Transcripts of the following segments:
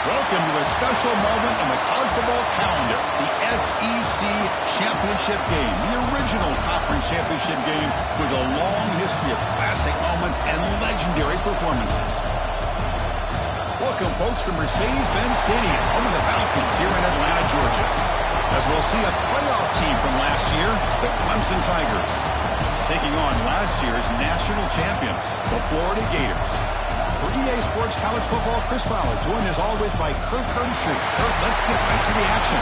Welcome to a special moment in the college football calendar, the SEC Championship Game, the original conference championship game with a long history of classic moments and legendary performances. Welcome, folks, to Mercedes-Benz Stadium, home of the Falcons here in Atlanta, Georgia, as we'll see a playoff team from last year, the Clemson Tigers, taking on last year's national champions, the Florida Gators. For EA Sports College Football, Chris Fowler, joined as always by Kirk Herbstreit. Kirk, let's get right to the action.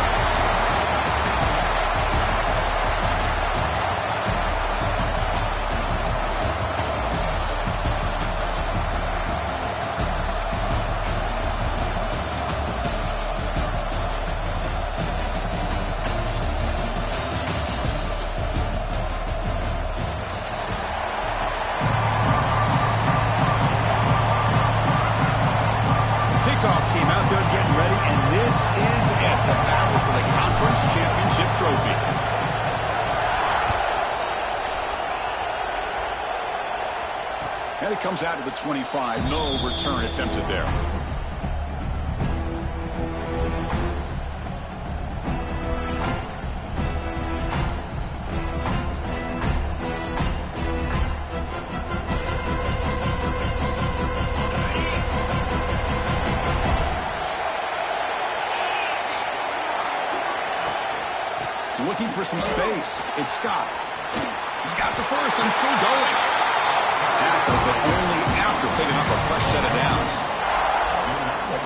Team out there getting ready, and this is it, the battle for the conference championship trophy. And it comes out to the 25. No return attempted there. Looking for some space. It's Scott. He's got the first and still going. Tackle, but only after picking up a fresh set of downs.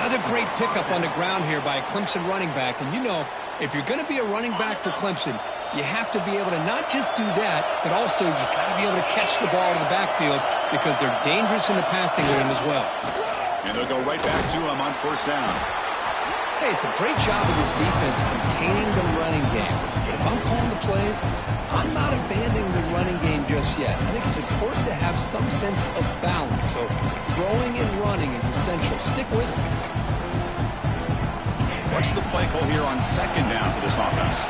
Another great pickup on the ground here by a Clemson running back. And you know, if you're going to be a running back for Clemson, you have to be able to not just do that, but also you got to be able to catch the ball in the backfield because they're dangerous in the passing game as well. And they'll go right back to him on first down. Hey, it's a great job of this defense containing the running game. But if I'm calling the plays, I'm not abandoning the running game just yet. I think it's important to have some sense of balance. So throwing and running is essential. Stick with it. What's the play call here on second down for this offense?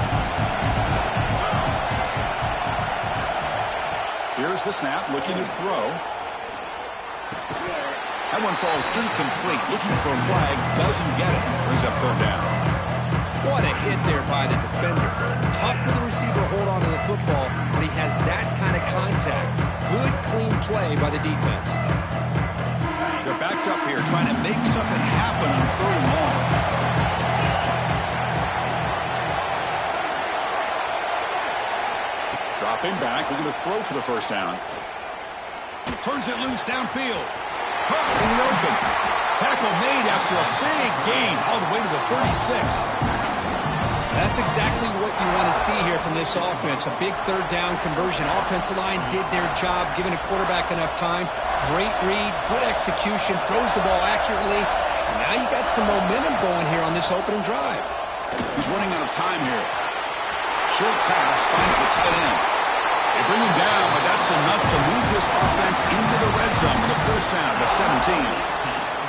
Here's the snap, looking to throw. That one falls incomplete. Looking for a flag, doesn't get it. Brings up third down. What a hit there by the defender. Tough for the receiver to hold on to the football, but he has that kind of contact. Good, clean play by the defense. They're backed up here, trying to make something happen on third and long. Dropping back, looking to throw for the first down. Turns it loose downfield. Hook in the open. Tackle made after a big gain all the way to the 36. That's exactly what you want to see here from this offense. A big third down conversion. Offensive line did their job, giving a quarterback enough time. Great read, good execution, throws the ball accurately. And now you got some momentum going here on this opening drive. He's running out of time here. Short pass finds the tight end. They bring him down, but that's enough to move this offense into the red zone with a first down to 17.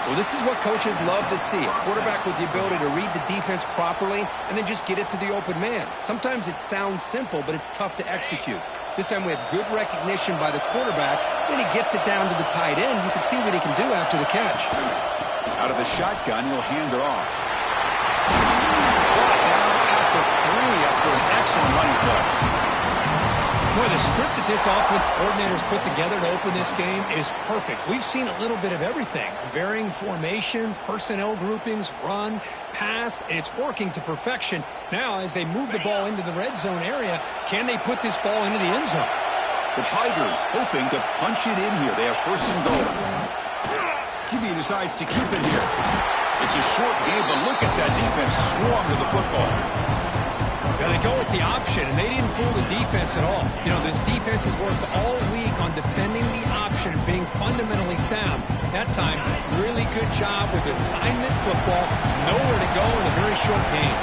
Well, this is what coaches love to see. A quarterback with the ability to read the defense properly and then just get it to the open man. Sometimes it sounds simple, but it's tough to execute. This time we have good recognition by the quarterback. Then he gets it down to the tight end. You can see what he can do after the catch. Out of the shotgun, he'll hand it off. Brought down at the 3 after an excellent running play. Boy, the script that this offense coordinator's put together to open this game is perfect. We've seen a little bit of everything. Varying formations, personnel groupings, run, pass. It's working to perfection. Now, as they move the ball into the red zone area, can they put this ball into the end zone? The Tigers hoping to punch it in here. They have first and goal. QB decides to keep it here. It's a short game, but look at that defense swarm to the football. Now they go with the option, and they didn't fool the defense at all. You know, this defense has worked all week on defending the option, being fundamentally sound. That time, really good job with assignment football. Nowhere to go in a very short game.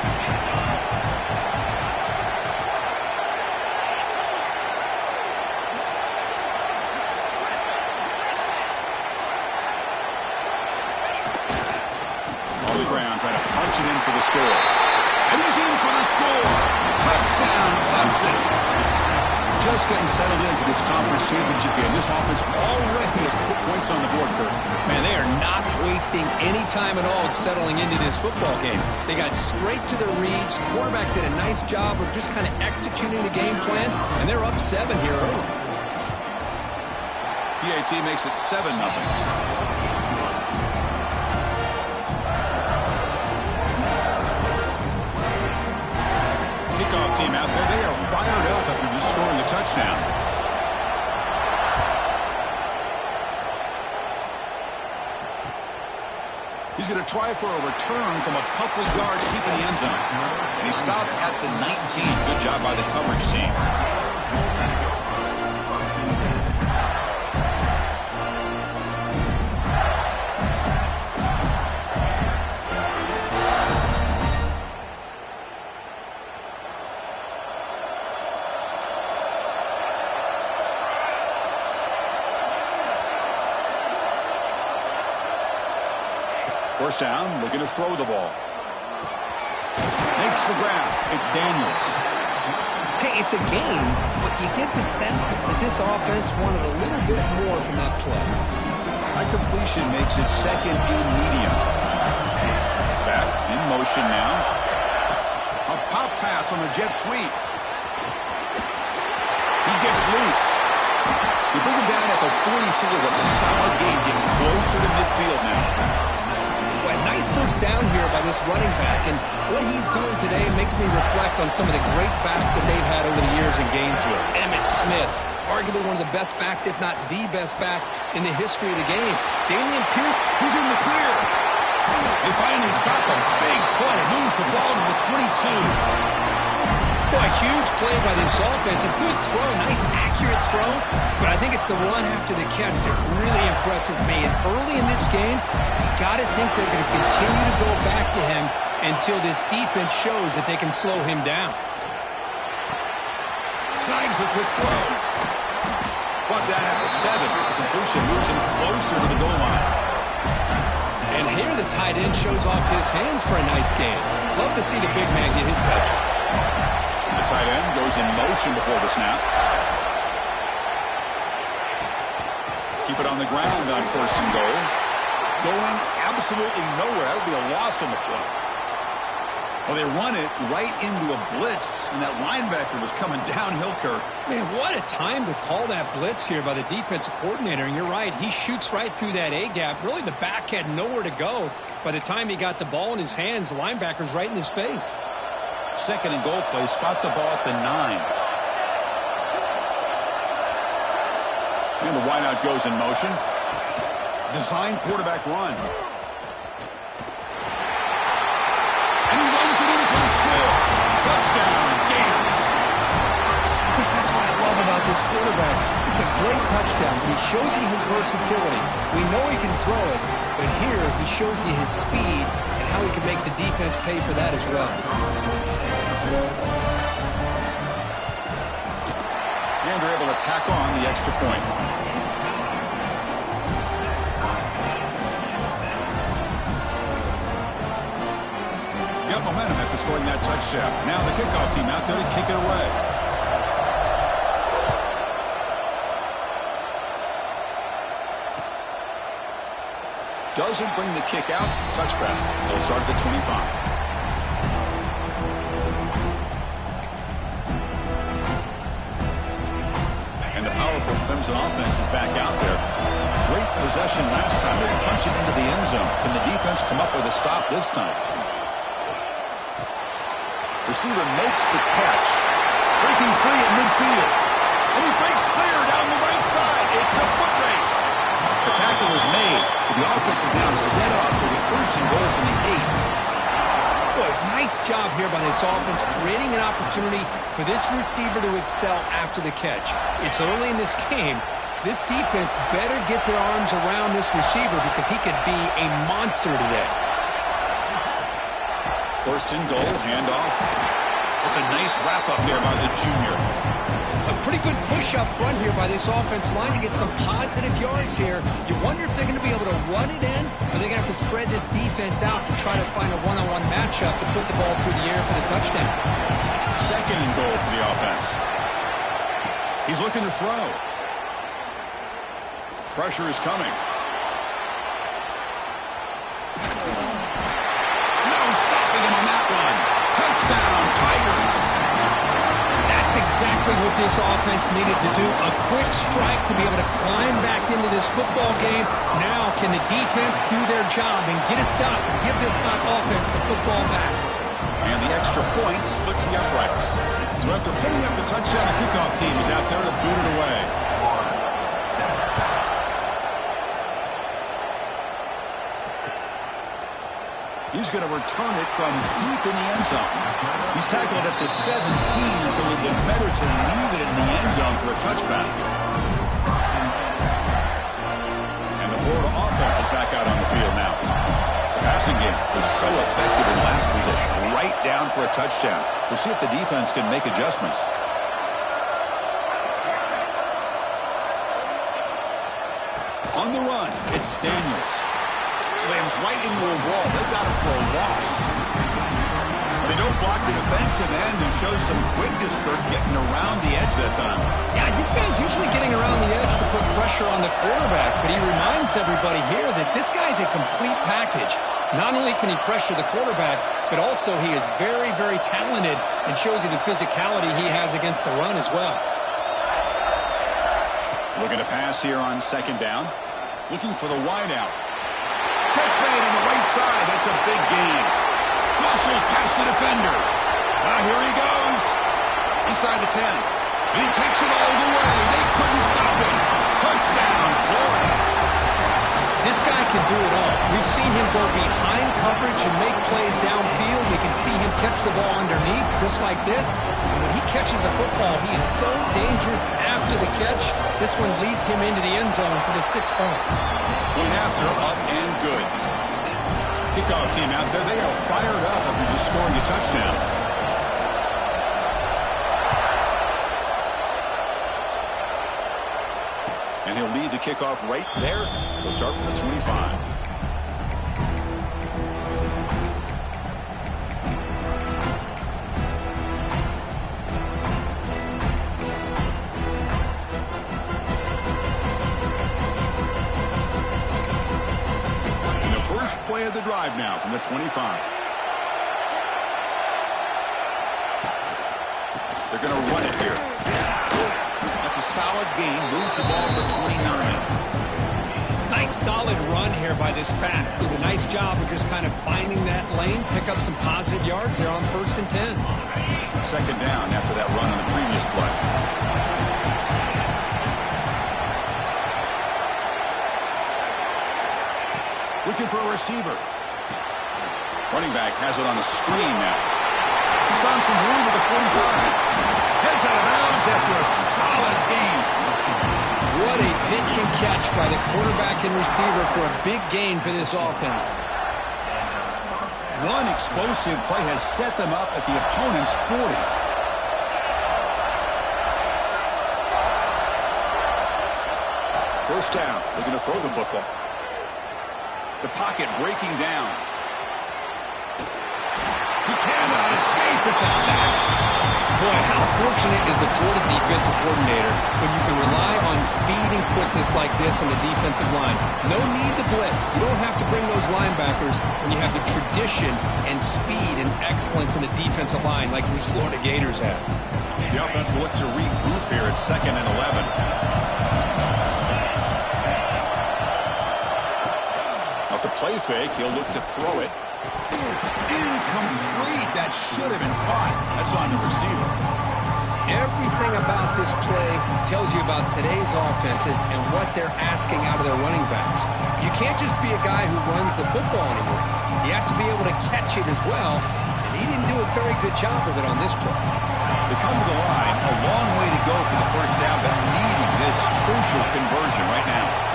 On the ground, trying to punch it in for the score. And he's in for the score. Touchdown, Clemson. just getting settled in for this conference championship game. This offense already has put points on the board, Kurt. Man, they are not wasting any time at all settling into this football game. They got straight to their reads. Quarterback did a nice job of just kind of executing the game plan, and they're up 7 here early. PAT makes it 7-0. Kickoff team out there. They are fired up after just scoring a touchdown. He's going to try for a return from a couple of yards deep in the end zone. And he stopped at the 19. Good job by the coverage team. First down, looking to throw the ball. Makes the grab. It's Daniels. Hey, it's a game, but you get the sense that this offense wanted a little bit more from that play. High completion makes it 2nd and medium. Back in motion now. A pop pass on the jet sweep. He gets loose. You bring him down at the 44. That's a solid game, getting closer to midfield now. Boy, nice first down here by this running back, and what he's doing today makes me reflect on some of the great backs that they've had over the years in Gainesville. Emmitt Smith, arguably one of the best backs, if not the best back in the history of the game. Damian Pierce, who's in the clear. They finally stop a big play. Moves the ball to the 22. Boy, huge play by this offense. A good throw, nice accurate throw, but I think it's the run after the catch that really impresses me. And early in this game, you got to think they're going to continue to go back to him until this defense shows that they can slow him down. Snags the quick throw. Brought down at the 7. The completion moves him closer to the goal line. And here the tight end shows off his hands for a nice game. Love to see the big man get his touches. The tight end goes in motion before the snap. Keep it on the ground on 1st and goal. Going absolutely nowhere. That would be a loss on the play. Well, they run it right into a blitz, and that linebacker was coming downhill, Kurt. Man, what a time to call that blitz here by the defensive coordinator. And you're right, he shoots right through that A-gap. Really, the back had nowhere to go. By the time he got the ball in his hands, the linebacker's right in his face. 2nd and goal play. Spot the ball at the 9. And the wideout goes in motion. Design quarterback run. And he runs it in for the score. Touchdown, Gators. Chris, that's what I love about this quarterback. It's a great touchdown. He shows you his versatility. We know he can throw it, but here he shows you his speed and how he can make the defense pay for that as well. And they're able to tack on the extra point. Got momentum after scoring that touchdown. Now the kickoff team out there to kick it away. Doesn't bring the kick out. Touchback. They'll start at the 25. Powerful Clemson offense is back out there. Great possession last time. They punch it into the end zone. Can the defense come up with a stop this time? Receiver makes the catch. Breaking free at midfield. And he breaks clear down the right side. It's a foot race. The tackle is made. But the offense is now set up for the 1st and goal from the 8. Boy, nice job here by this offense, creating an opportunity for this receiver to excel after the catch. It's early in this game, so this defense better get their arms around this receiver because he could be a monster today. 1st and goal, handoff. It's a nice wrap-up there by the junior. A pretty good push up front here by this offense line to get some positive yards here. You wonder if they're going to be able to run it in, or they're going to have to spread this defense out and try to find a one-on-one matchup to put the ball through the air for the touchdown. 2nd and goal for the offense. He's looking to throw. Pressure is coming. No stopping him on that one. Touchdown, Tigers. That's exactly what this offense needed to do. A quick strike to be able to climb back into this football game. Now can the defense do their job and get a stop and give this hot offense the football back? And the extra point splits the uprights. So after putting up the touchdown, the kickoff team is out there to boot it away. He's going to return it from deep in the end zone. He's tackled at the 17, so it would be better to leave it in the end zone for a touchback. And the Florida offense is back out on the field now. The passing game was so effective in last position, right down for a touchdown. We'll see if the defense can make adjustments. On the run, it's Daniels. Slams right into a wall. They've got him for a loss. They don't block the defensive end, who shows some quickness, Kirk, getting around the edge that time. Yeah, this guy's usually getting around the edge to put pressure on the quarterback, but he reminds everybody here that this guy's a complete package. Not only can he pressure the quarterback, but also he is very, very talented and shows you the physicality he has against the run as well. Looking to pass here on second down. Looking for the wideout. Catch made on the right side. That's a big gain. Muscles past the defender. Now here he goes. Inside the 10. And he takes it all the way. They couldn't stop him. Touchdown, Florida. This guy can do it all. We've seen him go behind coverage and make plays downfield. We can see him catch the ball underneath just like this. And when he catches a football, he is so dangerous after the catch. This one leads him into the end zone for the 6 points. Point after, up and good. Kickoff team out there, they are fired up after just scoring a touchdown. And he'll lead the kickoff right there. He'll start from the 25. Play of the drive now from the 25. They're going to run it here. That's a solid gain. Moves the ball to the 29. Nice solid run here by this back. Did a nice job of just kind of finding that lane, pick up some positive yards there on 1st and 10. Second down after that run on the previous play. Looking for a receiver. Running back has it on the screen now. He's found some room at the 45. Heads out of bounds after a solid gain. What a pitch and catch by the quarterback and receiver for a big gain for this offense. One explosive play has set them up at the opponent's 40. First down. Looking to throw the football. The pocket breaking down. He cannot escape. It's a sack. Boy, how fortunate is the Florida defensive coordinator when you can rely on speed and quickness like this on the defensive line. No need to blitz. You don't have to bring those linebackers when you have the tradition and speed and excellence in the defensive line like these Florida Gators have. The offense will look to regroup here at 2nd and 11. The play fake, he'll look to throw it. Incomplete. That should have been caught. That's on the receiver. Everything about this play tells you about today's offenses and what they're asking out of their running backs. You can't just be a guy who runs the football anymore. You have to be able to catch it as well, and he didn't do a very good job of it on this play. They come to the line, a long way to go for the first down, but needing this crucial conversion right now.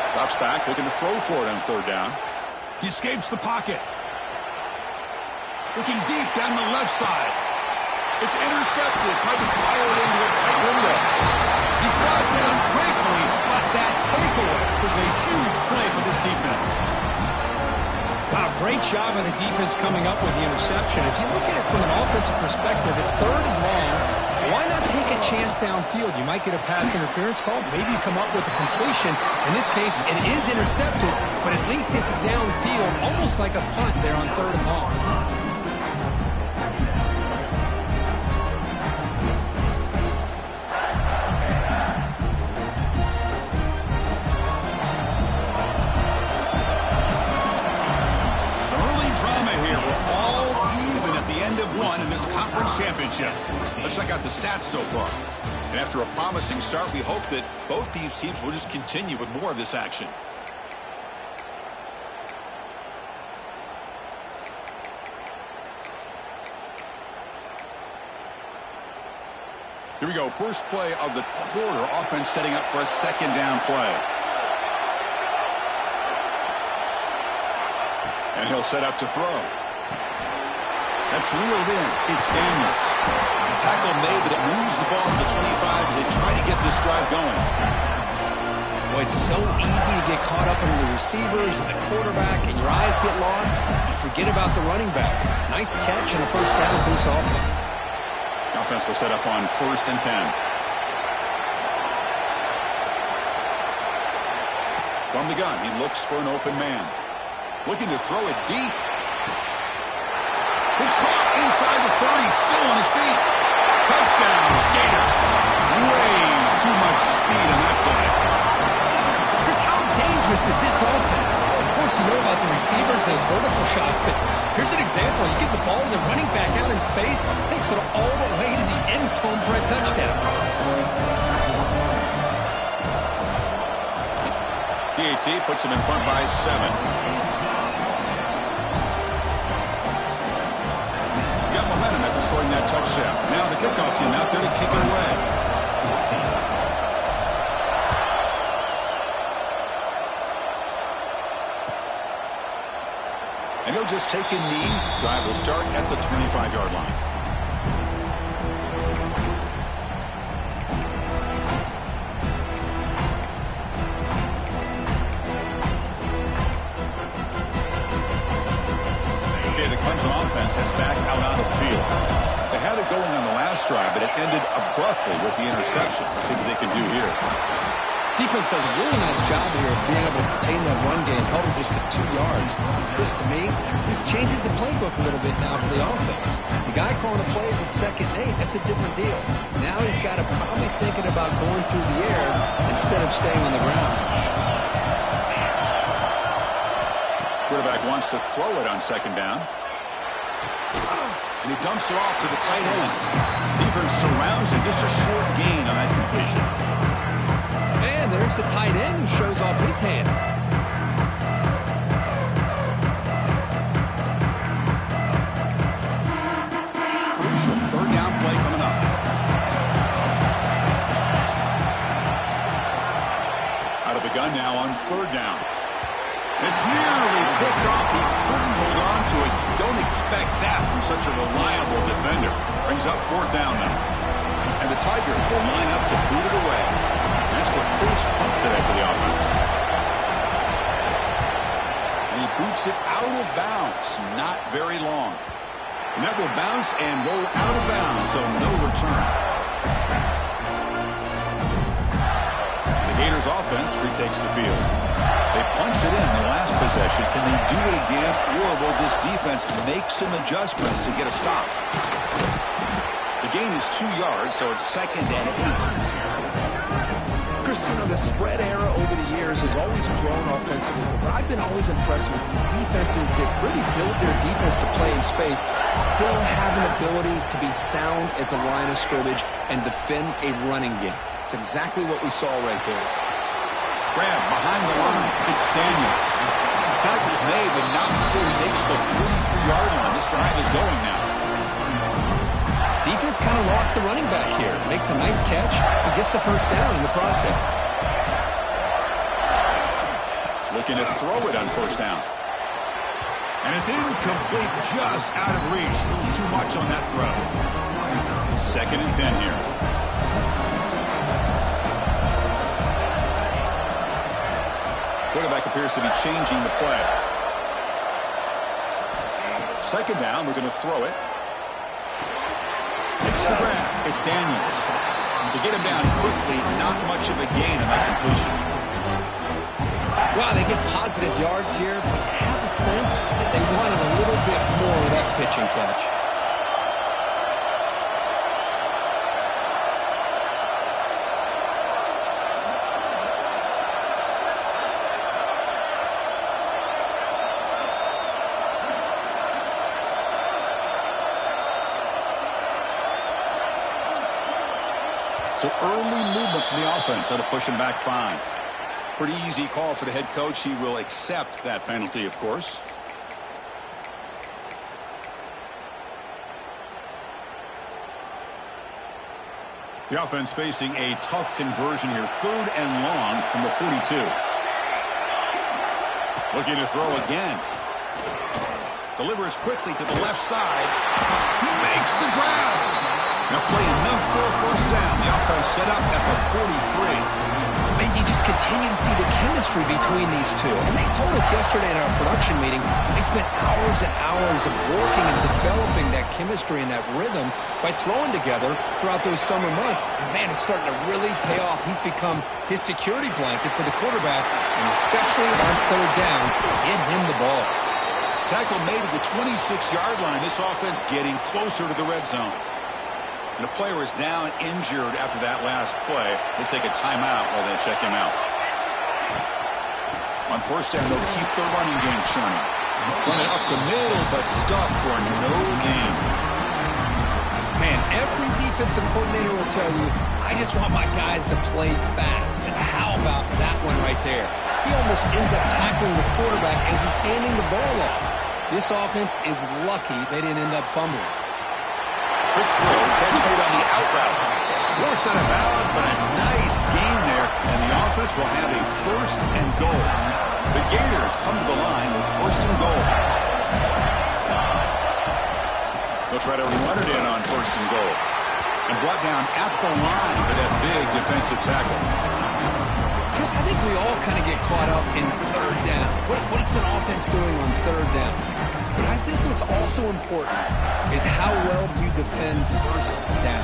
Drops back, looking to throw for it on 3rd down. He escapes the pocket. Looking deep down the left side. It's intercepted. Tried to fire it into a tight window. He's brought down quickly, but that takeaway was a huge play for this defense. Wow, great job of the defense coming up with the interception. If you look at it from an offensive perspective, it's 3rd and long. Why not take a chance downfield? You might get a pass interference call. Maybe you come up with a completion. In this case, it is intercepted, but at least it's downfield, almost like a punt there on 3rd and long. In this conference championship. Let's check out the stats so far. And after a promising start, we hope that both these teams will just continue with more of this action. Here we go. First play of the quarter. Offense setting up for a 2nd down play. And he'll set up to throw. That's reeled in. It's Daniels. Tackle made, but it moves the ball to the 25 as they try to get this drive going. Boy, it's so easy to get caught up in the receivers and the quarterback, and your eyes get lost. You forget about the running back. Nice catch and a 1st down for this offense. The offense will set up on 1st and 10. From the gun, he looks for an open man. Looking to throw it deep. It's caught inside the 30, still on his feet. Touchdown, Gators. Way too much speed on that play. Just how dangerous is this offense? Of course, you know about the receivers, those vertical shots, but here's an example. You get the ball to the running back out in space, takes it all the way to the end zone for a touchdown. PAT puts him in front by 7. Momentum after scoring that touchdown. Now the kickoff team out there to kick it away. And he'll just take a knee. Drive will start at the 25-yard line. The Clemson offense heads back out on the field. They had it going on the last drive, but it ended abruptly with the interception. Let's see what they can do here. Defense does a really nice job here of being able to contain that run game, held it just to 2 yards. Chris, to me, this changes the playbook a little bit now for the offense. The guy calling the plays at 2nd and 8, that's a different deal. Now he's got to probably thinking about going through the air instead of staying on the ground. Quarterback wants to throw it on 2nd down. And he dumps it off to the tight end. Defense surrounds him. Just a short gain on that completion. And there's the tight end who shows off his hands. Crucial 3rd down play coming up. Out of the gun now on 3rd down. It's nearly picked off. He couldn't hold on to it. Don't expect that from such a reliable defender. Brings up 4th down now. And the Tigers will line up to boot it away. That's the first punt today for the offense. And he boots it out of bounds. Not very long. And that will bounce and roll out of bounds, so no return. The Gators offense retakes the field. They punched it in the last possession. Can they do it again, or will this defense make some adjustments to get a stop? The gain is 2 yards, so it's 2nd and 8. Chris, you know, the spread era over the years has always grown offensively, but I've been always impressed with defenses that really build their defense to play in space, still have an ability to be sound at the line of scrimmage and defend a running game. It's exactly what we saw right there. Grab behind the line. It's Daniels. Tackle's made, but not before he makes the 43-yard line. This drive is going now. Defense kind of lost the running back here. Makes a nice catch and gets the 1st down in the process. Looking to throw it on 1st down. And it's incomplete, just out of reach. A little too much on that throw. 2nd and 10 here. Quarterback appears to be changing the play. 2nd down, we're going to throw it. It's the grab. It's Daniels. To get him down quickly, not much of a gain on that completion. Wow, they get positive yards here, but I have a sense that they wanted a little bit more of that pitching catch. So early movement from the offense. That'll push him back 5. Pretty easy call for the head coach. He will accept that penalty, of course. The offense facing a tough conversion here. 3rd and long from the 42. Looking to throw again. Delivers quickly to the left side. He makes the grab. Now play enough for a first down. The offense set up at the 43. Man, you just continue to see the chemistry between these two. And they told us yesterday in our production meeting, they spent hours and hours of working and developing that chemistry and that rhythm by throwing together throughout those summer months. And man, it's starting to really pay off. He's become his security blanket for the quarterback, and especially on 3rd down, get him the ball. Tackle made at the 26-yard line. This offense getting closer to the red zone. And the player is down injured after that last play. We'll take a timeout while they check him out. On 1st down, they'll keep the running game churning. Running up the middle, but stuffed for no gain. Man, every defensive coordinator will tell you, I just want my guys to play fast. And how about that one right there? He almost ends up tackling the quarterback as he's handing the ball off. This offense is lucky they didn't end up fumbling. Quick throw, catch made on the out route. Forced out of bounds, but a nice gain there, and the offense will have a 1st and goal. The Gators come to the line with 1st and goal. They'll try to run it in on 1st and goal. And brought down at the line for that big defensive tackle. Chris, I think we all kind of get caught up in 3rd down. What's an offense doing on 3rd down? But I think what's also important is how well you defend 1st down.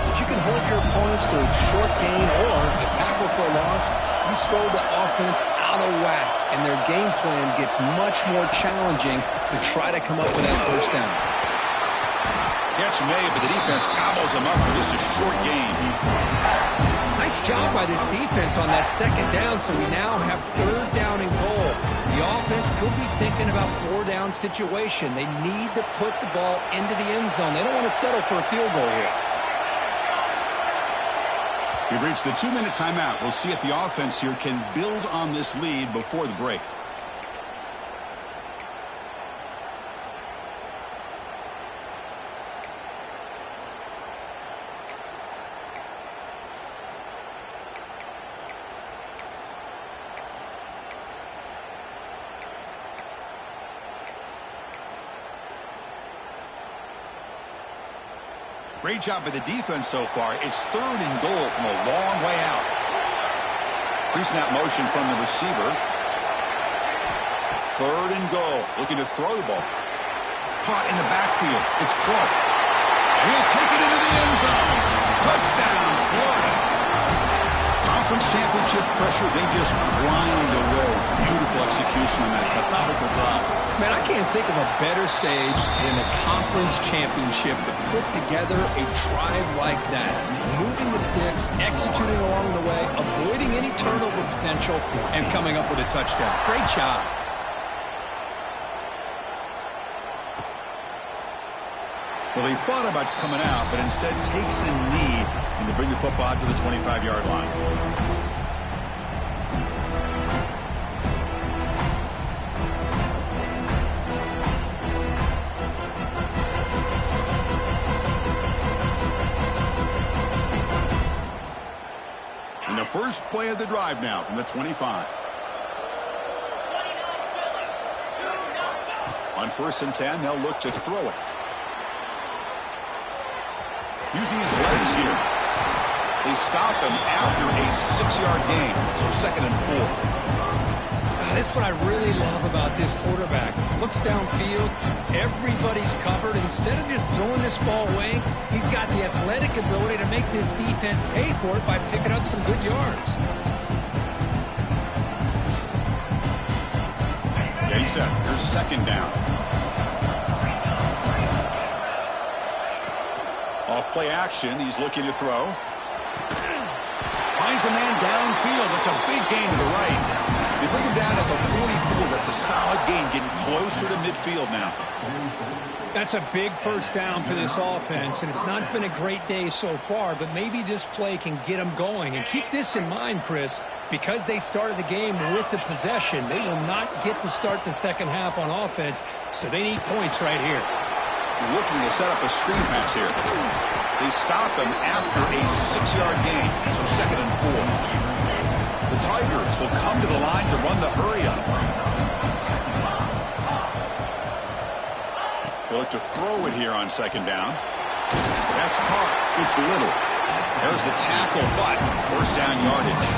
If you can hold your opponents to a short gain or a tackle for a loss, you throw the offense out of whack, and their game plan gets much more challenging to try to come up with that 1st down. Catch made, but the defense gobbles him up for just a short gain. Nice job by this defense on that 2nd down, so we now have 3rd down and goal. The offense could be thinking about 4-down situation. They need to put the ball into the end zone. They don't want to settle for a field goal here. We've reached the 2-minute timeout. We'll see if the offense here can build on this lead before the break. Great job by the defense so far. It's 3rd and goal from a long way out. Pre-snap motion from the receiver. 3rd and goal. Looking to throw the ball. Caught in the backfield. It's Clark. He'll take it into the end zone. Touchdown, Florida. Conference championship pressure. They just grind away. Beautiful execution on that methodical drive. Man, I can't think of a better stage than the conference championship to put together a drive like that. Moving the sticks, executing along the way, avoiding any turnover potential, and coming up with a touchdown. Great job. Well, he thought about coming out, but instead takes a knee and to bring the football out to the 25-yard line. And the first play of the drive now from the 25. On 1st and 10, they'll look to throw it. Using his legs here. They stop him after a 6-yard gain. So 2nd and 4. That's what I really love about this quarterback. Looks downfield, everybody's covered. Instead of just throwing this ball away, he's got the athletic ability to make this defense pay for it by picking up some good yards. Yeah, he's set. Here's second down. Off play action, he's looking to throw. Finds a man downfield. That's a big gain to the right. They bring him down at the 44. That's a solid gain, getting closer to midfield now. That's a big first down for this offense, and it's not been a great day so far, but maybe this play can get them going. And keep this in mind, Chris, because they started the game with the possession, they will not get to start the second half on offense, so they need points right here. Looking to set up a screen pass here. They stop him after a 6-yard gain, so 2nd and 4. The Tigers will come to the line to run the hurry-up. They look to throw it here on 2nd down. That's caught. It's Little. There's the tackle, but 1st down yardage.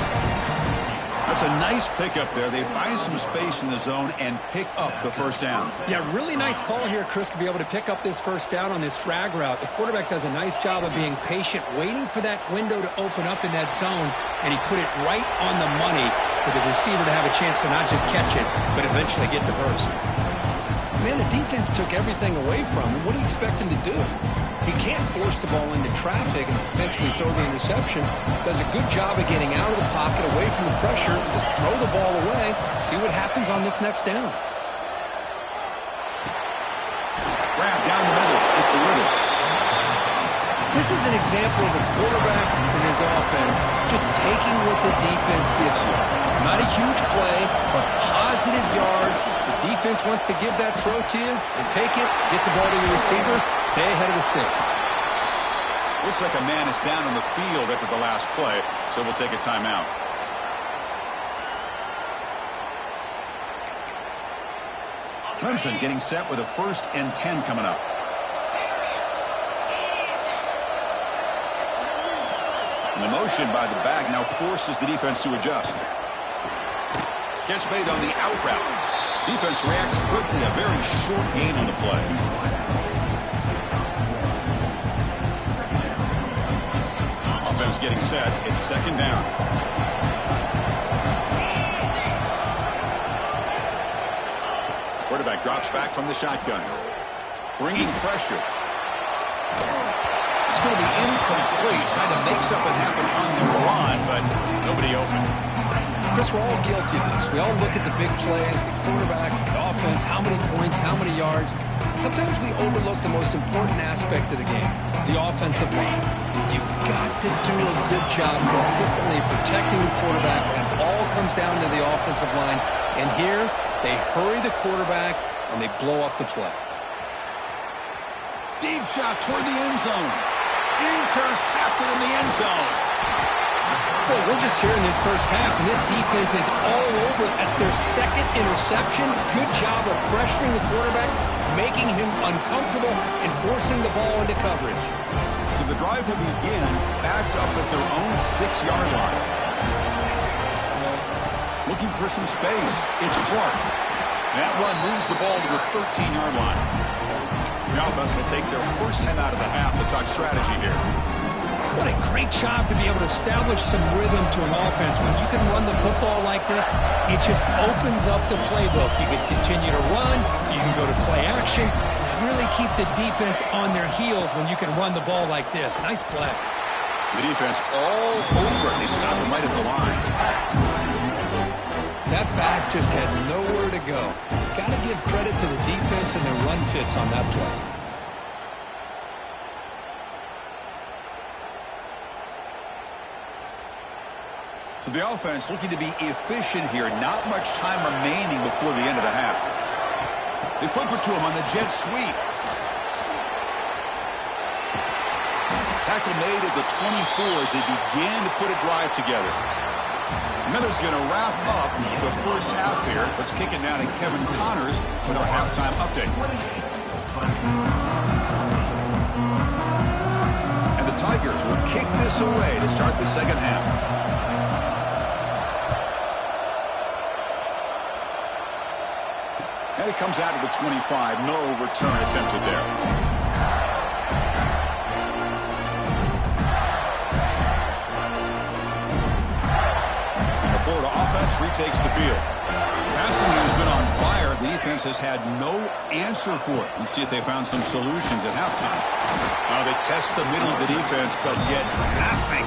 That's a nice pickup there. They find some space in the zone and pick up the 1st down. Yeah, really nice call here, Chris, to be able to pick up this 1st down on this drag route. The quarterback does a nice job of being patient, waiting for that window to open up in that zone, and he put it right on the money for the receiver to have a chance to not just catch it, but eventually get the first. Man, the defense took everything away from him. What do you expect him to do? He can't force the ball into traffic and potentially throw the interception. Does a good job of getting out of the pocket, away from the pressure, just throw the ball away, see what happens on this next down. Grab down the middle. It's Little. This is an example of a quarterback and his offense just taking what the defense gives you. Not a huge play, but positive yards. The defense wants to give that throw to you and take it, get the ball to your receiver, stay ahead of the sticks. Looks like a man is down on the field after the last play, so we'll take a timeout. Clemson getting set with a 1st and 10 coming up. And the motion by the back now forces the defense to adjust. Catch made on the out route. Defense reacts quickly. A very short gain on the play. Offense getting set. It's 2nd down. Quarterback drops back from the shotgun. Bringing pressure. It's going to be incomplete. Trying to make something happen on the run, but nobody open. Chris, we're all guilty of this. We all look at the big plays, the quarterbacks, the offense, how many points, how many yards. Sometimes we overlook the most important aspect of the game, the offensive line. You've got to do a good job consistently protecting the quarterback, and it all comes down to the offensive line. And here, they hurry the quarterback, and they blow up the play. Deep shot toward the end zone. Intercepted in the end zone. Well, we're just here in this first half, and this defense is all over. That's their 2nd interception. Good job of pressuring the quarterback, making him uncomfortable, and forcing the ball into coverage. So the drive will begin backed up at their own 6-yard line. Looking for some space. It's Clark. That run moves the ball to the 13-yard line. The offense will take their first 10 out of the half to talk strategy here. What a great job to be able to establish some rhythm to an offense. When you can run the football like this, it just opens up the playbook. You can continue to run. You can go to play action. Really keep the defense on their heels when you can run the ball like this. Nice play. The defense all over. They stop him right at the line. That back just had nowhere to go. Got to give credit to the defense and their run fits on that play. So the offense looking to be efficient here. Not much time remaining before the end of the half. They flip it to him on the jet sweep. Tackle made at the 24 as they begin to put a drive together. Miller's going to wrap up the first half here. Let's kick it now to Kevin Connors with our halftime update. And the Tigers will kick this away to start the second half. And it comes out of the 25. No return attempted there. And the Florida offense retakes the field. Passing game's been on fire. The defense has had no answer for it. Let's see if they found some solutions at halftime. They test the middle of the defense, but get nothing.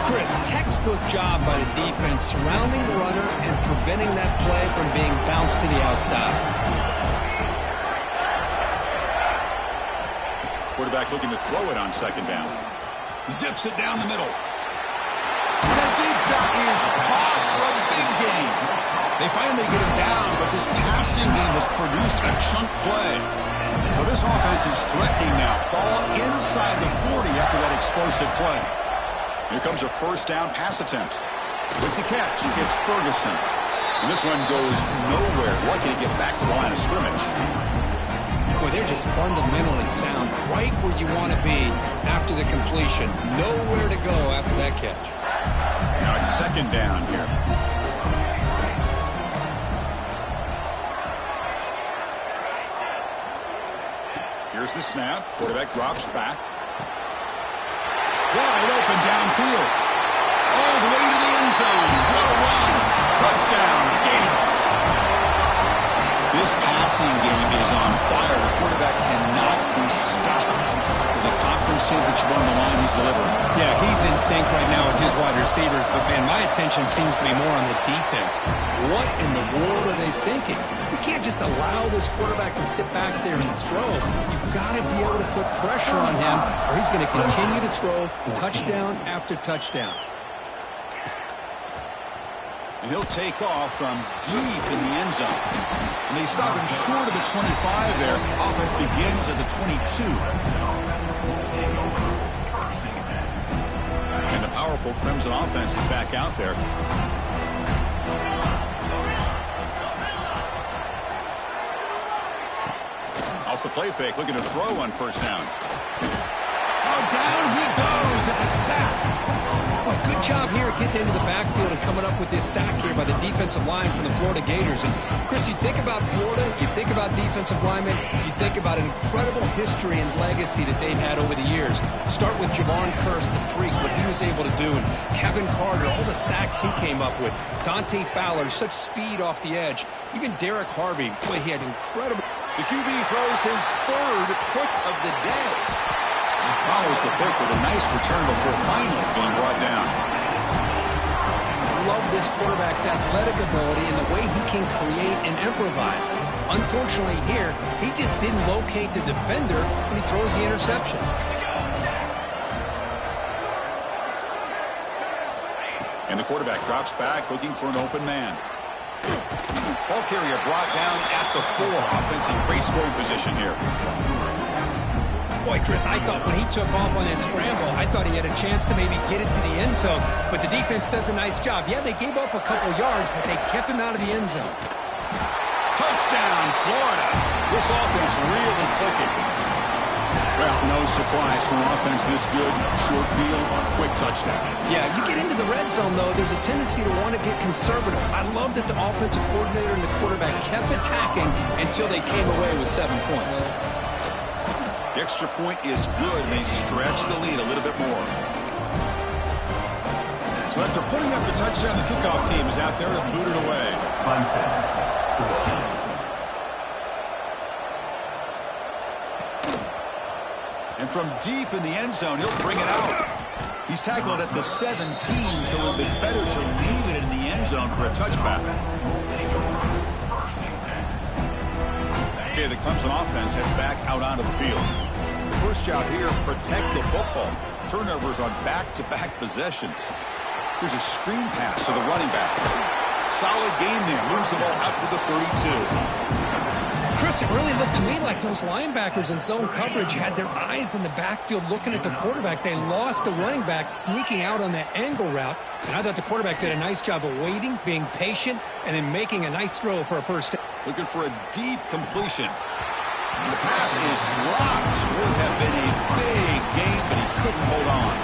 Chris, textbook job by the defense surrounding the runner and preventing that play from being bounced to the outside. Quarterback looking to throw it on second down. Zips it down the middle. That deep shot is caught for a big gain. They finally get him down, but this passing game has produced a chunk play. So this offense is threatening now. Ball inside the 40 after that explosive play. Here comes a first down pass attempt. With the catch, it's Ferguson. And this one goes nowhere. Lucky to get back to the line of scrimmage. Boy, they're just fundamentally sound. Right where you want to be after the completion. Nowhere to go after that catch. Now it's second down here. Here's the snap. Quarterback drops back. Wide open downfield. All the way to the end zone. What a run. Touchdown. Gators. This passing game is on fire. The quarterback cannot be stopped. The conference championship on the line he's delivering. Yeah, he's in sync right now with his wide receivers, but, man, my attention seems to be more on the defense. What in the world are they thinking? We can't just allow this quarterback to sit back there and throw. You've got to be able to put pressure on him, or he's going to continue to throw touchdown after touchdown. And he'll take off from deep in the end zone. And they stop him short of the 25 there. Offense begins at the 22. And the powerful Clemson offense is back out there. Off the play fake, looking to throw on first down. Oh, down he goes. It's a sack. Boy, good job here getting into the backfield and coming up with this sack here by the defensive line from the Florida Gators. And, Chris, you think about Florida, you think about defensive linemen, you think about an incredible history and legacy that they've had over the years. Start with Javon Curse, the freak, what he was able to do. And Kevin Carter, all the sacks he came up with. Dante Fowler, such speed off the edge. Even Derek Harvey, boy, he had incredible... The QB throws his third pick of the day. He follows the pick with a nice return before finally being brought down. Love this quarterback's athletic ability and the way he can create and improvise. Unfortunately here, he just didn't locate the defender when he throws the interception. And the quarterback drops back looking for an open man. Ball carrier brought down at the 4. Offensive great scoring position here. Boy, Chris, I thought when he took off on his scramble, I thought he had a chance to maybe get it to the end zone. But the defense does a nice job. Yeah, they gave up a couple yards, but they kept him out of the end zone. Touchdown, Florida. This offense really clicking. Well, no surprise from offense this good. Short field, quick touchdown. Yeah, you get into the red zone, though, there's a tendency to want to get conservative. I love that the offensive coordinator and the quarterback kept attacking until they came away with 7 points. The extra point is good, and they stretch the lead a little bit more. So after putting up the touchdown, the kickoff team is out there to boot it away. Clemson, 14. And from deep in the end zone, he'll bring it out. He's tackled at the 17, so it would be better to leave it in the end zone for a touchback. Okay, the Clemson offense heads back out onto the field. The first job here, protect the football. Turnovers on back-to-back possessions. Here's a screen pass to the running back. Solid gain there. Moves the ball out to the 32. Chris, it really looked to me like those linebackers in zone coverage had their eyes in the backfield looking at the quarterback. They lost the running back sneaking out on that angle route. And I thought the quarterback did a nice job of waiting, being patient, and then making a nice throw for a first down. Looking for a deep completion. And the pass is dropped. Would have been a big game, but he couldn't hold on.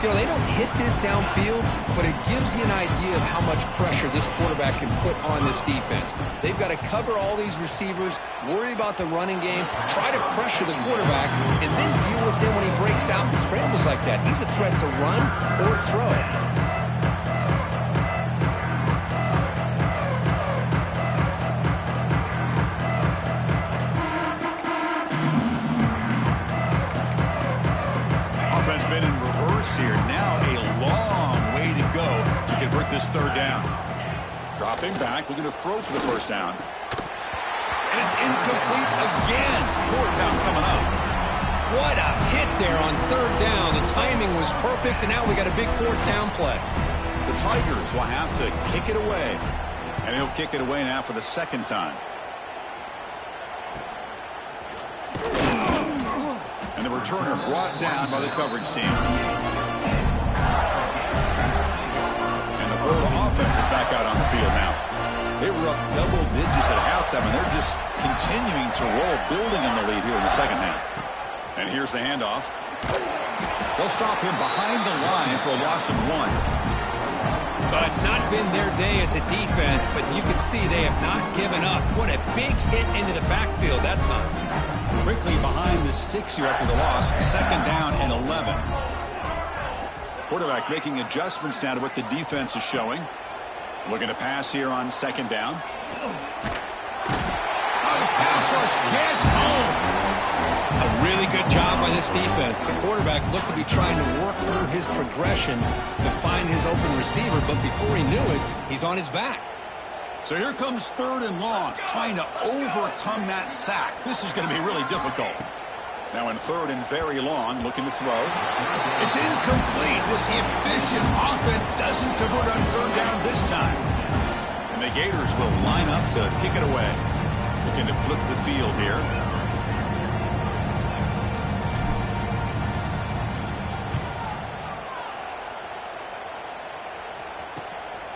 You know, they don't hit this downfield, but it gives you an idea of how much pressure this quarterback can put on this defense. They've got to cover all these receivers, worry about the running game, try to pressure the quarterback, and then deal with him when he breaks out and scrambles like that. He's a threat to run or throw. Been in reverse here. Now a long way to go to convert this third down. Dropping back, looking to throw for the first down. And it's incomplete again. Fourth down coming up. What a hit there on third down. The timing was perfect, and now we got a big fourth down play. The Tigers will have to kick it away. And he'll kick it away now for the second time. And the returner brought down by the coverage team. And the Florida offense is back out on the field now. They were up double digits at halftime, and they're just continuing to roll, building on the lead here in the second half. And here's the handoff. They'll stop him behind the line for a loss of 1. Well, it's not been their day as a defense, but you can see they have not given up. What a big hit into the backfield that time. Quickly behind the sticks here after the loss. Second down and 11. Quarterback making adjustments now to what the defense is showing. Looking to pass here on second down. Pass rush gets home. A really good job by this defense. The quarterback looked to be trying to work through his progressions to find his open receiver, but before he knew it, he's on his back. So here comes third and long, trying to overcome that sack. This is going to be really difficult. Now in third and very long, looking to throw. It's incomplete. This efficient offense doesn't convert on third down this time. And the Gators will line up to kick it away. Looking to flip the field here.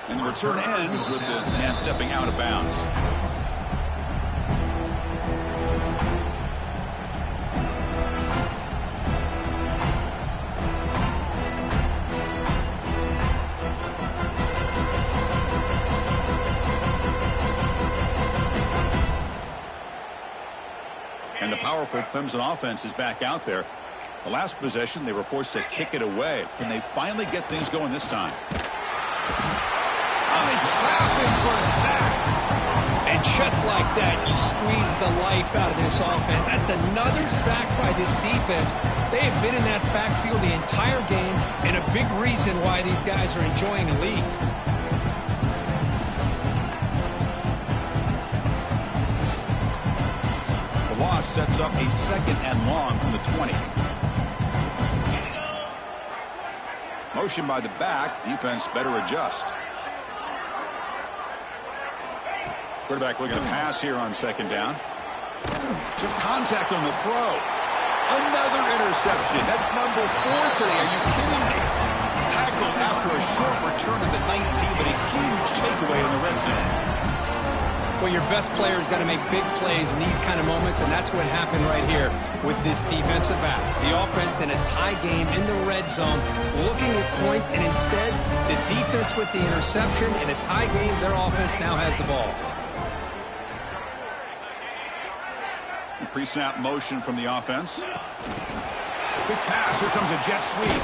And the return ends with the man stepping out of bounds. And the powerful Clemson offense is back out there. The last possession, they were forced to kick it away. Can they finally get things going this time? Trapping for a sack. And just like that, you squeeze the life out of this offense. That's another sack by this defense. They have been in that backfield the entire game, and a big reason why these guys are enjoying the lead. The loss sets up a second and long from the 20. Motion by the back. Defense better adjust. Quarterback looking to pass here on second down. Took contact on the throw. Another interception. That's number 4 today. Are you kidding me? Tackled after a short return to the 19, but a huge takeaway in the red zone. Well, your best player's got to make big plays in these kind of moments, and that's what happened right here with this defensive back. The offense in a tie game in the red zone, looking at points, and instead, the defense with the interception. In a tie game, their offense now has the ball. Pre-snap motion from the offense. Big pass. Here comes a jet sweep.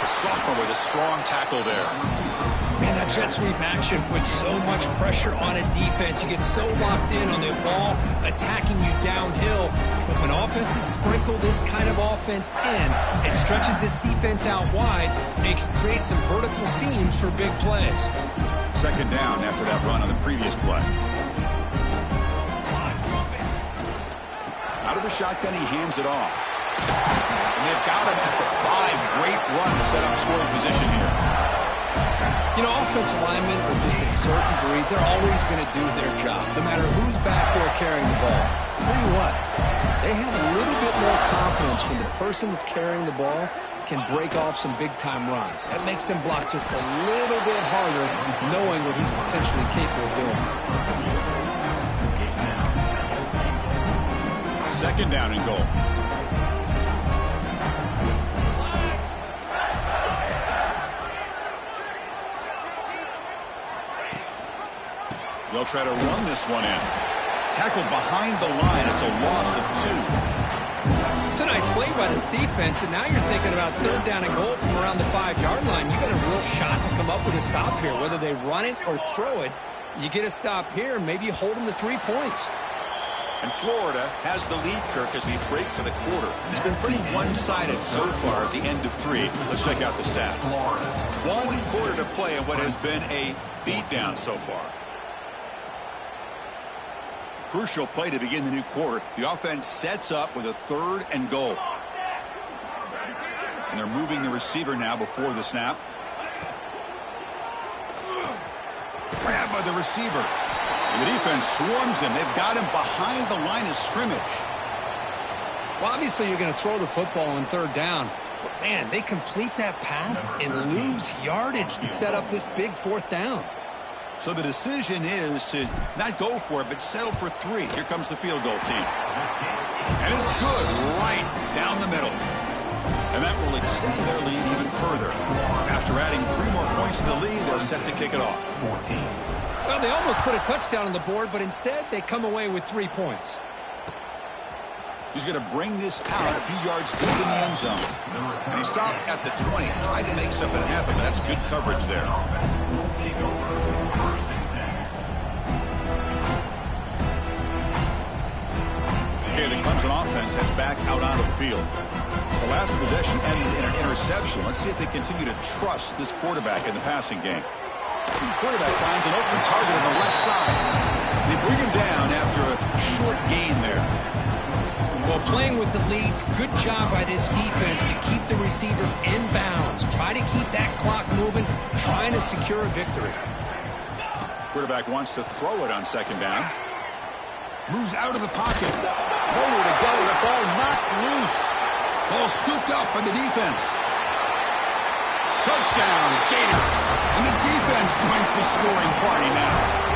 The sophomore with a strong tackle there. Man, that jet sweep action puts so much pressure on a defense. You get so locked in on the ball attacking you downhill. But when offenses sprinkle this kind of offense in, it stretches this defense out wide and it can create some vertical seams for big plays. Second down after that run on the previous play. Out of the shotgun, he hands it off. And they've got him at the 5. Great run to set up scoring position here. You know, offensive linemen are just a certain breed. They're always going to do their job, no matter who's back there carrying the ball. I'll tell you what, they have a little bit more confidence when the person that's carrying the ball can break off some big-time runs. That makes them block just a little bit harder, knowing what he's potentially capable of doing. Second down and goal. They'll try to run this one in. Tackled behind the line. It's a loss of 2. It's a nice play by this defense, and now you're thinking about third down and goal from around the 5-yard line. You got a real shot to come up with a stop here. Whether they run it or throw it, you get a stop here, and maybe you hold them to 3 points. And Florida has the lead, Kirk, as we break for the quarter. It's been pretty one-sided so far at the end of 3. Let's check out the stats. 1 quarter to play in what has been a beatdown so far. Crucial play to begin the new quarter. The offense sets up with a 3rd and goal. And they're moving the receiver now before the snap. Grabbed by the receiver. And the defense swarms him. They've got him behind the line of scrimmage. Well, obviously you're going to throw the football on 3rd down. But, man, they complete that pass and lose yardage to set up this big 4th down. So the decision is to not go for it, but settle for 3. Here comes the field goal team. And it's good right down the middle. And that will extend their lead even further. After adding 3 more points to the lead, they're set to kick it off. 14. Well, they almost put a touchdown on the board, but instead they come away with 3 points. He's going to bring this out a few yards deep in the end zone. And he stopped at the 20. Tried to make something happen, but that's good coverage there. Okay, the Clemson offense heads back out onto the field. The last possession ended in an interception. Let's see if they continue to trust this quarterback in the passing game. The quarterback finds an open target on the left side. They bring him down after a short gain there. Well, playing with the lead, good job by this defense to keep the receiver in bounds. Try to keep that clock moving, trying to secure a victory. Quarterback wants to throw it on 2nd down. Moves out of the pocket. Nowhere to go. The ball knocked loose. Ball scooped up by the defense. Touchdown, Gators. And the defense joins the scoring party now.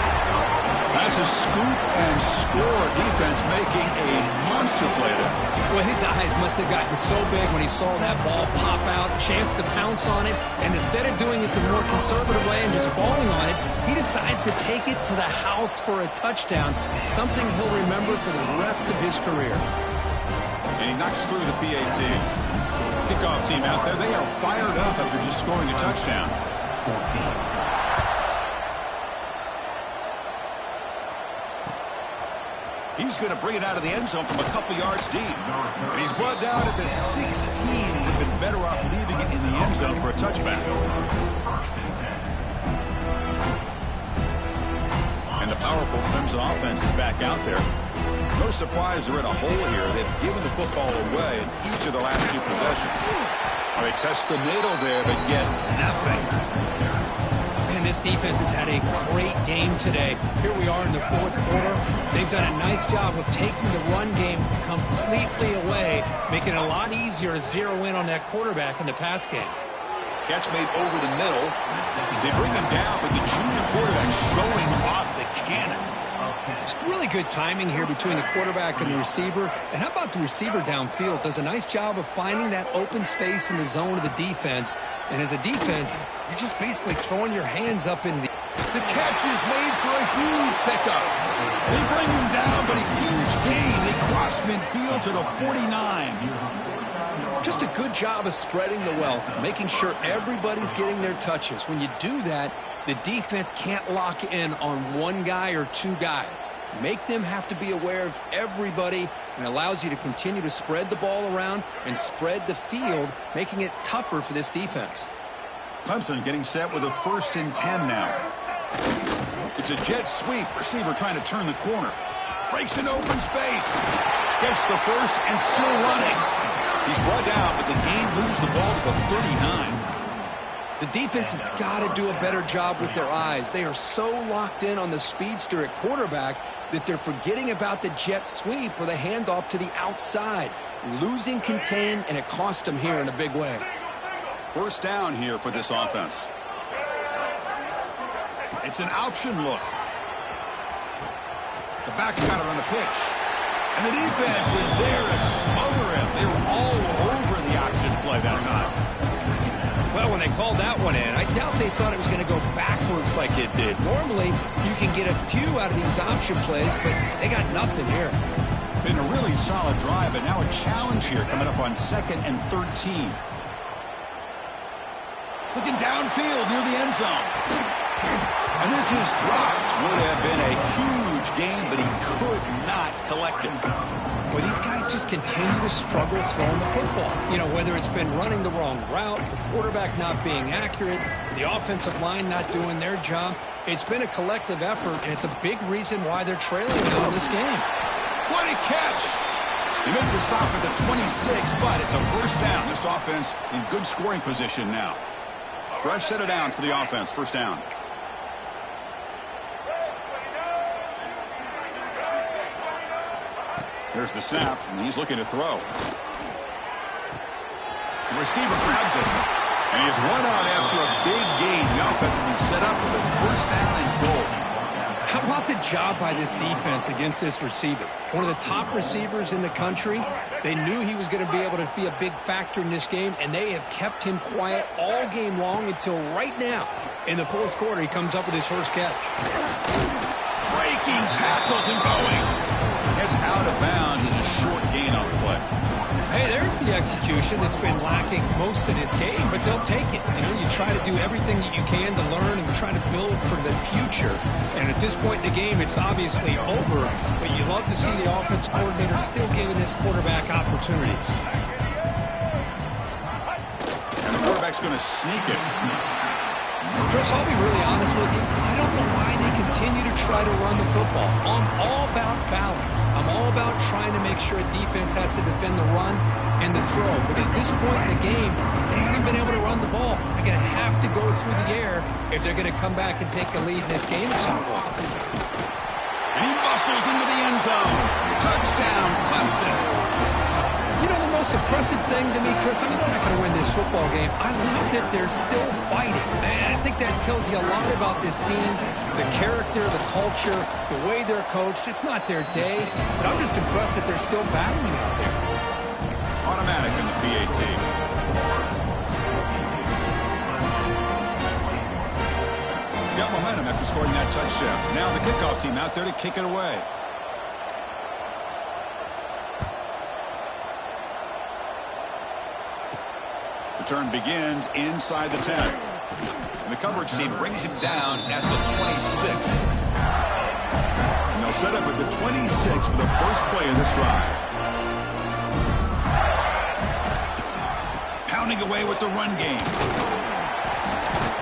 That's a scoop and score. Defense making a monster play there. Well, his eyes must have gotten so big when he saw that ball pop out, chance to pounce on it, and instead of doing it the more conservative way and just falling on it, he decides to take it to the house for a touchdown, something he'll remember for the rest of his career. And he knocks through the PAT. Kickoff team out there, they are fired up after just scoring a touchdown. 14. He's going to bring it out of the end zone from a couple yards deep. And he's brought down at the 16. Would have been better off leaving it in the end zone for a touchback. And the powerful Clemson offense is back out there. No surprise they're in a hole here. They've given the football away in each of the last 2 possessions. Well, they test the middle there, but get nothing. Man, this defense has had a great game today. Here we are in the 4th quarter. They've done a nice job of taking the run game completely away, making it a lot easier to zero in on that quarterback in the pass game. Catch made over the middle. They bring him down, but the junior quarterback showing off the cannon. It's really good timing here between the quarterback and the receiver. And how about the receiver downfield? Does a nice job of finding that open space in the zone of the defense. And as a defense, you're just basically throwing your hands up in the... The catch is made for a huge pickup. They bring him down, but a huge gain. They cross midfield to the 49. Just a good job of spreading the wealth, making sure everybody's getting their touches. When you do that, the defense can't lock in on 1 guy or 2 guys. Make them have to be aware of everybody, and allows you to continue to spread the ball around and spread the field, making it tougher for this defense. Clemson getting set with a 1st and 10 now. It's a jet sweep. Receiver trying to turn the corner. Breaks an open space. Gets the 1st and still running. He's brought down, but the game moves the ball to the 39. The defense has got to do a better job with their eyes. They are so locked in on the speedster at quarterback that they're forgetting about the jet sweep or the handoff to the outside. Losing contain, and it cost them here in a big way. 1st down here for this offense. It's an option look. The back's got it on the pitch. And the defense is there to smother him. They were all over the option play that time. Well, Well, when they called that one in, I doubt they thought it was going to go backwards like it did. Normally, you can get a few out of these option plays, but they got nothing here. Been a really solid drive, but now a challenge here coming up on 2nd and 13. Looking downfield near the end zone. And this is dropped. Would have been a huge gain, but he could not collect it. Well, these guys just continue to struggle throwing the football. You know, whether it's been running the wrong route, the quarterback not being accurate, the offensive line not doing their job. It's been a collective effort, and it's a big reason why they're trailing now in this game. What a catch! He made the stop at the 26, but it's a first down. This offense in good scoring position now. Fresh set of downs for the offense. First down. There's the snap, and he's looking to throw. The receiver grabs it, and he's run out after a big gain. The offense will be set up with a first down and goal. How about the job by this defense against this receiver? One of the top receivers in the country. They knew he was going to be able to be a big factor in this game, and they have kept him quiet all game long until right now. In the fourth quarter, he comes up with his first catch. Breaking tackles and going. It's out of bounds as a short gain on the play. Hey, there's the execution that's been lacking most of this game, but they'll take it. You know, you try to do everything that you can to learn and try to build for the future. And at this point in the game, it's obviously over, but you love to see the offense coordinator still giving this quarterback opportunities. And the quarterback's going to sneak it. Chris, I'll be really honest with you. I don't know why they continue to try to run the football. I'm all about balance. I'm all about trying to make sure defense has to defend the run and the throw. But at this point in the game, they haven't been able to run the ball. They're going to have to go through the air if they're going to come back and take the lead in this game at some point. And he muscles into the end zone. Touchdown, Clemson. You know, the most impressive thing to me, Chris, I mean, they're not going to win this football game. I love that they're still fighting. And I think that tells you a lot about this team, the character, the culture, the way they're coached. It's not their day, but I'm just impressed that they're still battling out there. Automatic in the PAT. Got momentum after scoring that touchdown. Now the kickoff team out there to kick it away. Return begins inside the 10. And the coverage team brings him down at the 26. And they'll set up at the 26 for the first play of this drive. Pounding away with the run game.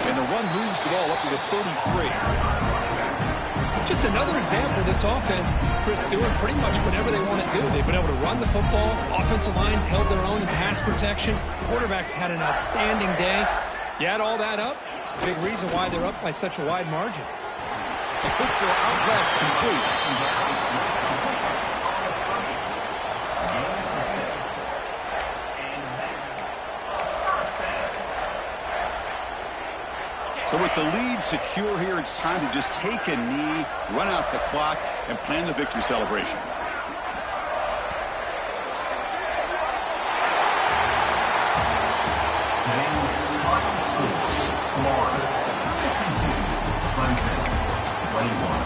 And the run moves the ball up to the 33. Just another example of this offense, Chris, doing pretty much whatever they want to do. They've been able to run the football. Offensive lines held their own in pass protection. Quarterbacks had an outstanding day. You add all that up, it's a big reason why they're up by such a wide margin. A quick throw out left, complete. So with the lead secure here, it's time to just take a knee, run out the clock, and plan the victory celebration. Florida, 52, Clemson, 21.